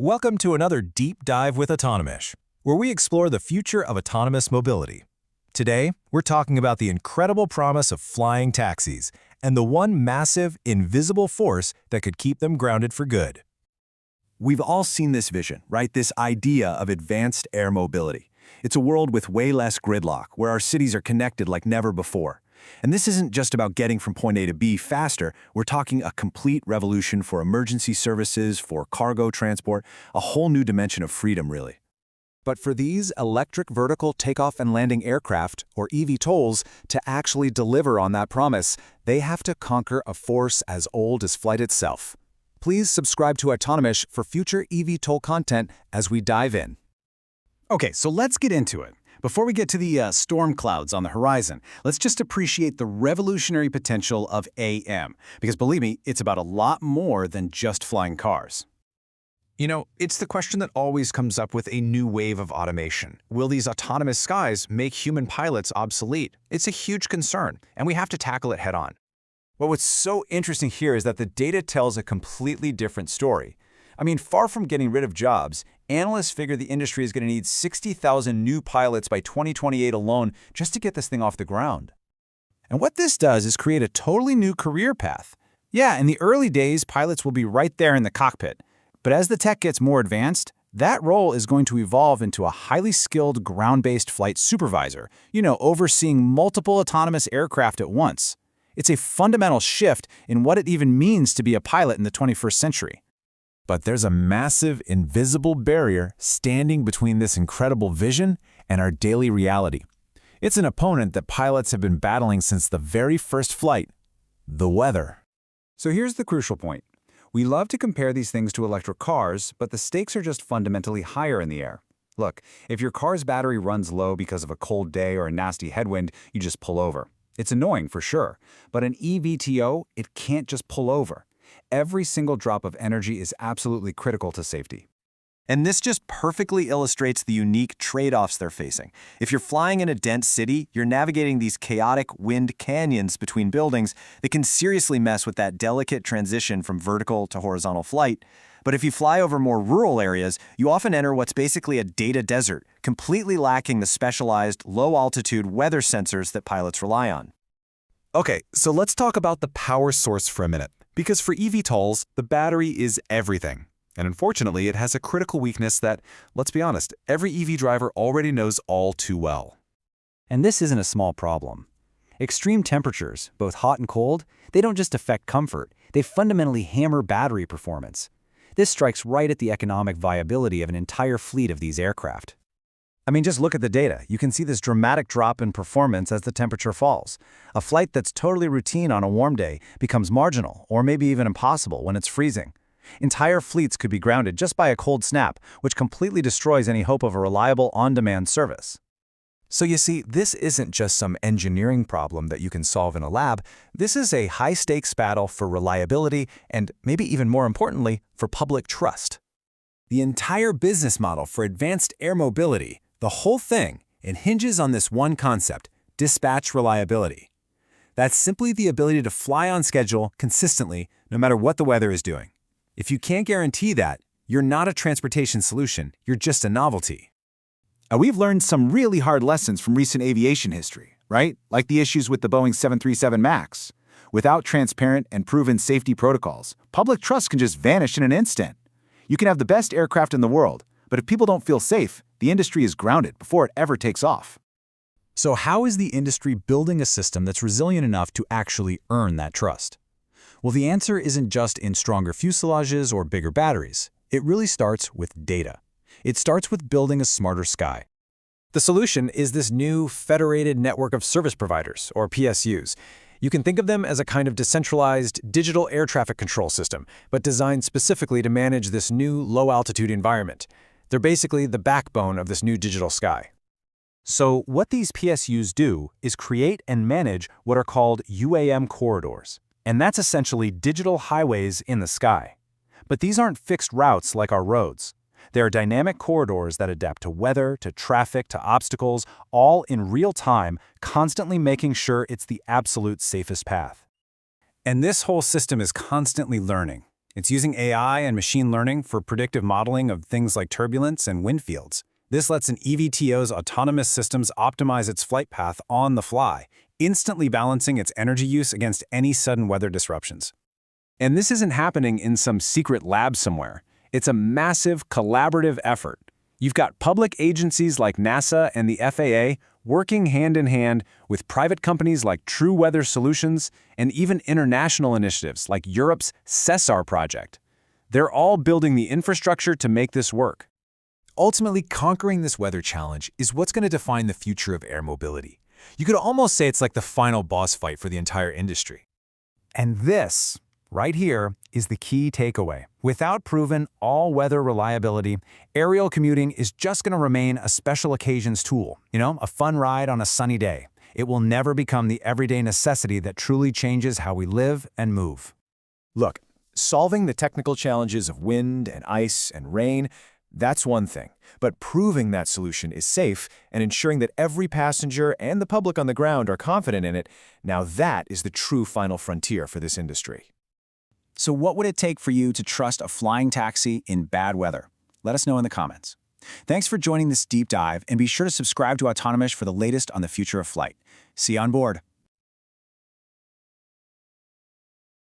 Welcome to another deep dive with AutonoMesh, where we explore the future of autonomous mobility. Today, we're talking about the incredible promise of flying taxis and the one massive, invisible force that could keep them grounded for good. We've all seen this vision, right? This idea of advanced air mobility. It's a world with way less gridlock, where our cities are connected like never before. And this isn't just about getting from point A to B faster. We're talking a complete revolution for emergency services, for cargo transport, a whole new dimension of freedom, really. But for these electric vertical takeoff and landing aircraft, or eVTOLs, to actually deliver on that promise, they have to conquer a force as old as flight itself. Please subscribe to AutonoMesh for future eVTOL content as we dive in. Okay, so let's get into it. Before we get to the storm clouds on the horizon, let's just appreciate the revolutionary potential of AM. Because believe me, it's about a lot more than just flying cars. You know, it's the question that always comes up with a new wave of automation. Will these autonomous skies make human pilots obsolete? It's a huge concern, and we have to tackle it head-on. Well, what's so interesting here is that the data tells a completely different story. I mean, far from getting rid of jobs, analysts figure the industry is going to need 60,000 new pilots by 2028 alone just to get this thing off the ground. And what this does is create a totally new career path. Yeah, in the early days, pilots will be right there in the cockpit. But as the tech gets more advanced, that role is going to evolve into a highly skilled ground-based flight supervisor, overseeing multiple autonomous aircraft at once. It's a fundamental shift in what it even means to be a pilot in the 21st century. But there's a massive, invisible barrier standing between this incredible vision and our daily reality. It's an opponent that pilots have been battling since the very first flight: the weather. So here's the crucial point. We love to compare these things to electric cars, but the stakes are just fundamentally higher in the air. Look, if your car's battery runs low because of a cold day or a nasty headwind, you just pull over. It's annoying for sure, but an eVTO, it can't just pull over. Every single drop of energy is absolutely critical to safety. And this just perfectly illustrates the unique trade-offs they're facing. If you're flying in a dense city, you're navigating these chaotic wind canyons between buildings that can seriously mess with that delicate transition from vertical to horizontal flight. But if you fly over more rural areas, you often enter what's basically a data desert, completely lacking the specialized, low-altitude weather sensors that pilots rely on. Okay, so let's talk about the power source for a minute. Because for eVTOLs, the battery is everything. And unfortunately, it has a critical weakness that, let's be honest, every EV driver already knows all too well. And this isn't a small problem. Extreme temperatures, both hot and cold, they don't just affect comfort, they fundamentally hammer battery performance. This strikes right at the economic viability of an entire fleet of these aircraft. I mean, just look at the data. You can see this dramatic drop in performance as the temperature falls. A flight that's totally routine on a warm day becomes marginal, or maybe even impossible when it's freezing. Entire fleets could be grounded just by a cold snap, which completely destroys any hope of a reliable on-demand service. So you see, this isn't just some engineering problem that you can solve in a lab. This is a high-stakes battle for reliability and, maybe even more importantly, for public trust. The entire business model for advanced air mobility, the whole thing, it hinges on this one concept: dispatch reliability. That's simply the ability to fly on schedule consistently, no matter what the weather is doing. If you can't guarantee that, you're not a transportation solution, you're just a novelty. We've learned some really hard lessons from recent aviation history, right? Like the issues with the Boeing 737 MAX. Without transparent and proven safety protocols, public trust can just vanish in an instant. You can have the best aircraft in the world, but if people don't feel safe, the industry is grounded before it ever takes off. So how is the industry building a system that's resilient enough to actually earn that trust? Well, the answer isn't just in stronger fuselages or bigger batteries. It really starts with data. It starts with building a smarter sky. The solution is this new Federated Network of Service Providers, or PSUs. You can think of them as a kind of decentralized digital air traffic control system, but designed specifically to manage this new low-altitude environment. They're basically the backbone of this new digital sky. So what these PSUs do is create and manage what are called UAM corridors. And that's essentially digital highways in the sky. But these aren't fixed routes like our roads. They are dynamic corridors that adapt to weather, to traffic, to obstacles, all in real time, constantly making sure it's the absolute safest path. And this whole system is constantly learning. It's using AI and machine learning for predictive modeling of things like turbulence and wind fields. This lets an eVTOL's autonomous systems optimize its flight path on the fly, instantly balancing its energy use against any sudden weather disruptions. And this isn't happening in some secret lab somewhere. It's a massive, collaborative effort. You've got public agencies like NASA and the FAA working hand in hand with private companies like True Weather Solutions and even international initiatives like Europe's CESAR project. They're all building the infrastructure to make this work. Ultimately, conquering this weather challenge is what's going to define the future of air mobility. You could almost say it's like the final boss fight for the entire industry. And this, right here, is the key takeaway. Without proven all-weather reliability, aerial commuting is just going to remain a special occasions tool, a fun ride on a sunny day. It will never become the everyday necessity that truly changes how we live and move. Look, solving the technical challenges of wind and ice and rain, that's one thing. But proving that solution is safe and ensuring that every passenger and the public on the ground are confident in it, now that is the true final frontier for this industry. So what would it take for you to trust a flying taxi in bad weather? Let us know in the comments. Thanks for joining this deep dive, and be sure to subscribe to AutonoMesh for the latest on the future of flight. See you on board.